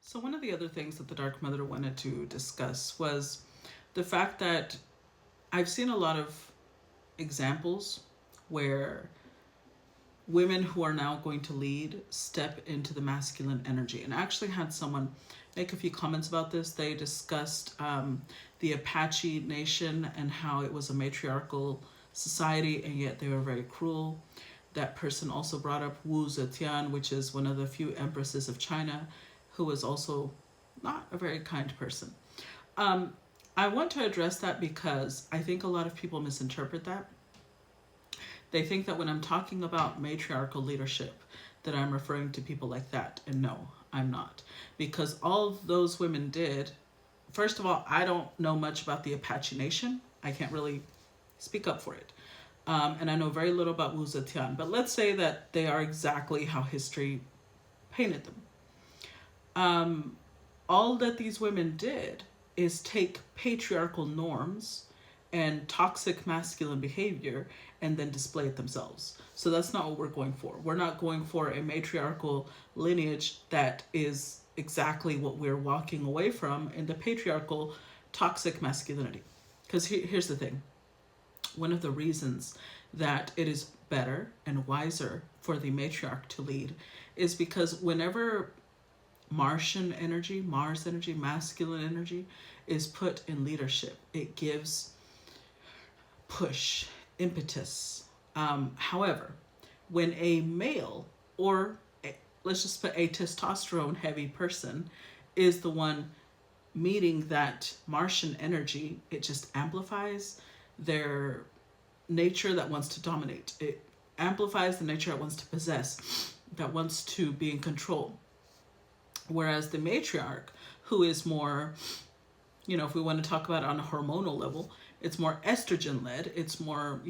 So, one of the other things that the Dark Mother wanted to discuss was the fact that I've seen a lot of examples where women who are now going to lead step into the masculine energy. And I actually had someone make a few comments about this. They discussed the Apache Nation and how it was a matriarchal society and yet they were very cruel. That person also brought up Wu Zetian, which is one of the few empresses of China, who was also not a very kind person. Um, I want to address that because I think a lot of people misinterpret that. They think that when I'm talking about matriarchal leadership, that I'm referring to people like that. And no, I'm not. Because all those women did, first of all, I don't know much about the Apache Nation. I can't really speak up for it. And I know very little about Wu Zetian. But let's say that they are exactly how history painted them. All that these women did is take patriarchal norms and toxic masculine behavior and then display it themselves. So that's not what we're going for. We're not going for a matriarchal lineage that is exactly what we're walking away from in the patriarchal toxic masculinity. Because here's the thing. One of the reasons that it is better and wiser for the matriarch to lead is because whenever Martian energy, Mars energy, masculine energy is put in leadership, it gives push, impetus. However, when a male or let's just put a testosterone heavy person is the one meeting that Martian energy, it just amplifies their nature that wants to dominate. It amplifies the nature that wants to possess, that wants to be in control. Whereas the matriarch, who is more, if we want to talk about it on a hormonal level, it's more estrogen led, it's more,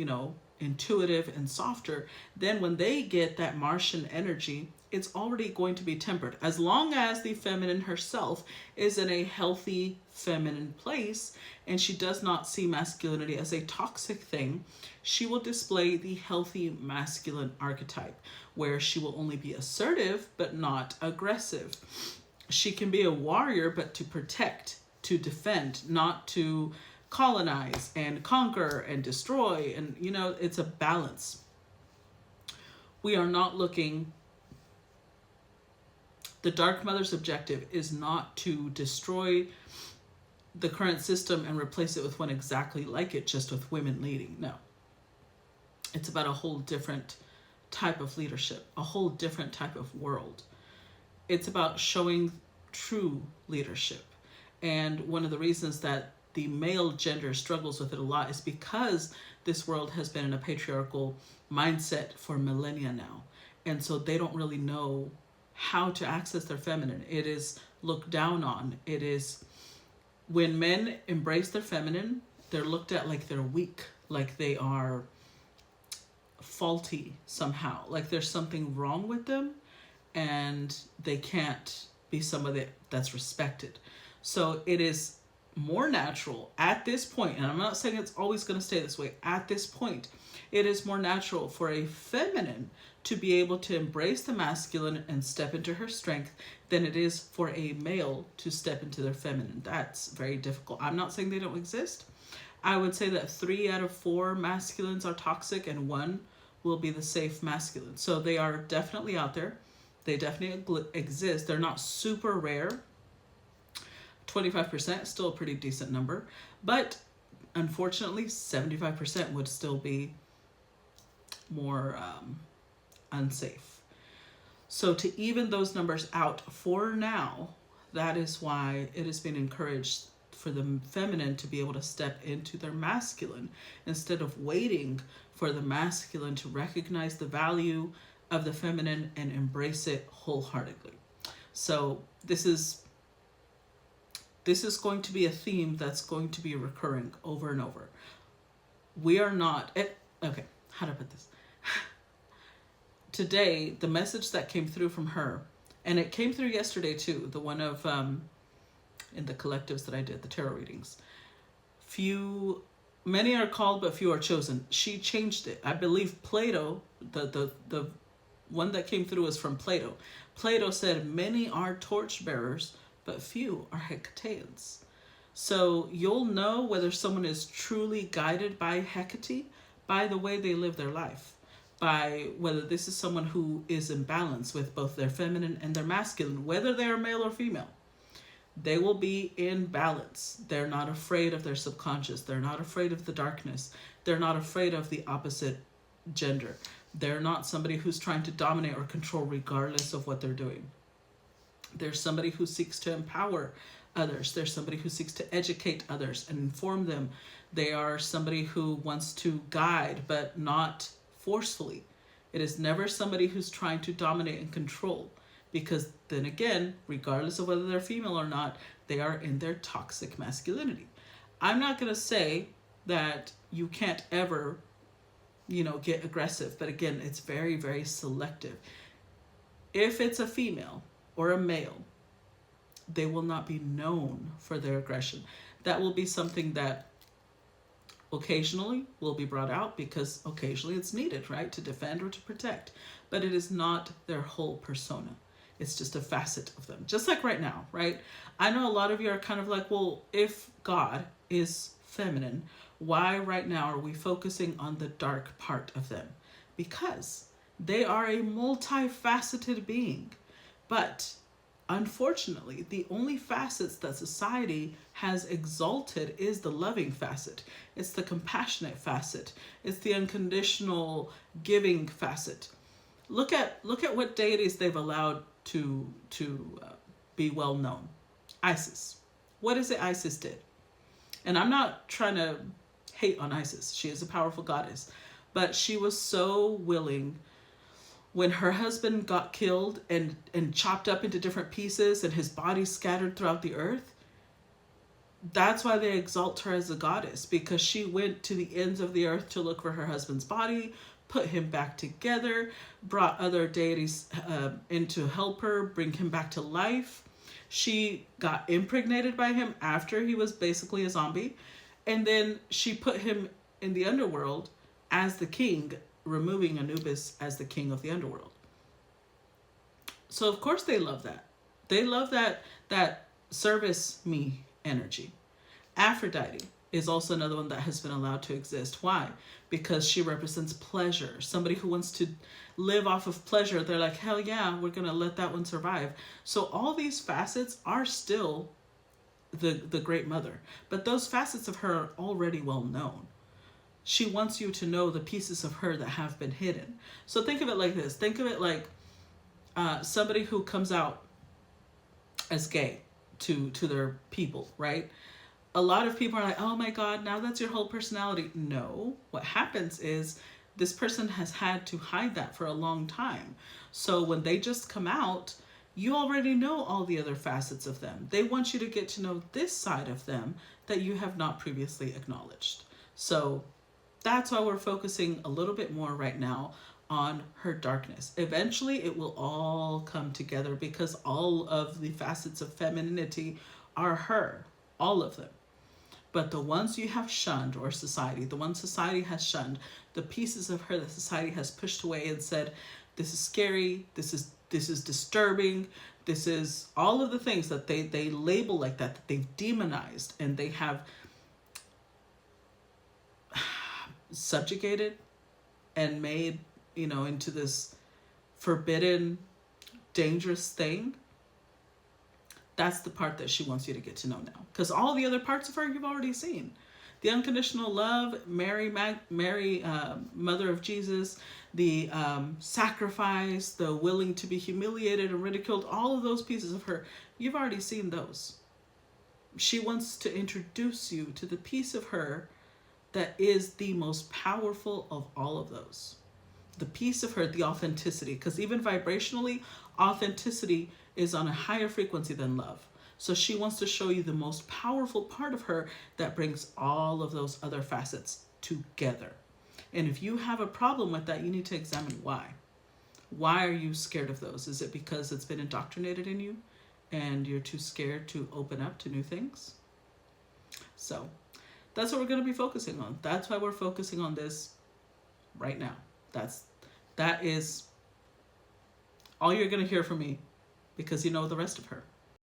intuitive and softer. Then when they get that Martian energy, it's already going to be tempered. As long as the feminine herself is in a healthy feminine place and she does not see masculinity as a toxic thing, she will display the healthy masculine archetype where she will only be assertive but not aggressive. She can be a warrior but to protect, to defend, not to colonize and conquer and destroy. And it's a balance. We are not looking, the Dark Mother's objective is not to destroy the current system and replace it with one exactly like it, just with women leading. No. It's about a whole different type of leadership, a whole different type of world. It's about showing true leadership. And one of the reasons that the male gender struggles with it a lot is because this world has been in a patriarchal mindset for millennia now. And so they don't really know how to access their feminine. It is looked down on. It is, when men embrace their feminine, they're looked at like they're weak, like they are faulty somehow, like there's something wrong with them and they can't be somebody that's respected. So it is more natural at this point, and I'm not saying it's always going to stay this way, at this point, it is more natural for a feminine to be able to embrace the masculine and step into her strength than it is for a male to step into their feminine. That's very difficult. I'm not saying they don't exist. I would say that 3 out of 4 masculines are toxic and 1 will be the safe masculine. So they are definitely out there. They definitely exist. They're not super rare. 25% is still a pretty decent number, but unfortunately 75% would still be more unsafe. So to even those numbers out for now, that is why it has been encouraged for the feminine to be able to step into their masculine instead of waiting for the masculine to recognize the value of the feminine and embrace it wholeheartedly. So this is going to be a theme that's going to be recurring over and over. We are not, okay, how to put this? Today, the message that came through from her, and it came through yesterday too, the one of, in the collectives that I did, the tarot readings. Many are called, but few are chosen. She changed it. I believe Plato, the one that came through was from Plato. Plato said, many are torchbearers, but few are Hecateans. So you'll know whether someone is truly guided by Hecate by the way they live their life, by whether this is someone who is in balance with both their feminine and their masculine, whether they are male or female. They will be in balance. They're not afraid of their subconscious. They're not afraid of the darkness. They're not afraid of the opposite gender. They're not somebody who's trying to dominate or control regardless of what they're doing. There's somebody who seeks to empower others. There's somebody who seeks to educate others and inform them. They are somebody who wants to guide, but not forcefully. It is never somebody who's trying to dominate and control, because then again, regardless of whether they're female or not, they are in their toxic masculinity. I'm not going to say that you can't ever, get aggressive, but again, it's very, very selective. If it's a female or a male, they will not be known for their aggression. That will be something that occasionally will be brought out because occasionally it's needed, right, to defend or to protect. But it is not their whole persona. It's just a facet of them. Just like right now, right? I know a lot of you are kind of like, well, if God is feminine, why right now are we focusing on the dark part of them? Because they are a multifaceted being. But unfortunately, the only facets that society has exalted is the loving facet. It's the compassionate facet. It's the unconditional giving facet. Look at what deities they've allowed to be well known. Isis. What is it Isis did? And I'm not trying to hate on Isis. She is a powerful goddess. But she was so willing, when her husband got killed and chopped up into different pieces and his body scattered throughout the earth, that's why they exalt her as a goddess, because she went to the ends of the earth to look for her husband's body, put him back together, brought other deities in to help her, bring him back to life. She got impregnated by him after he was basically a zombie. And then she put him in the underworld as the king, removing Anubis as the king of the underworld. So of course they love that. They love that service me energy. Aphrodite is also another one that has been allowed to exist. Why? Because she represents pleasure. Somebody who wants to live off of pleasure. They're like, hell yeah, we're going to let that one survive. So all these facets are still the great mother. But those facets of her are already well known. She wants you to know the pieces of her that have been hidden. So think of it like this. Think of it like somebody who comes out as gay to their people, right? A lot of people are like, oh my God, now that's your whole personality. No, what happens is this person has had to hide that for a long time. So when they just come out, you already know all the other facets of them. They want you to get to know this side of them that you have not previously acknowledged. So that's why we're focusing a little bit more right now on her darkness. Eventually, it will all come together because all of the facets of femininity are her, all of them. But the ones you have shunned, or society, the ones society has shunned, the pieces of her that society has pushed away and said, this is scary, this is disturbing, this is all of the things that they label like that they've demonized and they have subjugated and made, into this forbidden, dangerous thing. That's the part that she wants you to get to know now. Because all the other parts of her you've already seen. The unconditional love, Mary, Mother of Jesus, the sacrifice, the willing to be humiliated and ridiculed, all of those pieces of her, you've already seen those. She wants to introduce you to the piece of her that is the most powerful of all of those. The piece of her, the authenticity, because even vibrationally, authenticity is on a higher frequency than love. So she wants to show you the most powerful part of her that brings all of those other facets together. And if you have a problem with that, you need to examine why. Why are you scared of those? Is it because it's been indoctrinated in you and you're too scared to open up to new things? So that's what we're going to be focusing on. That's why we're focusing on this right now. That is all you're going to hear from me, because you know the rest of her.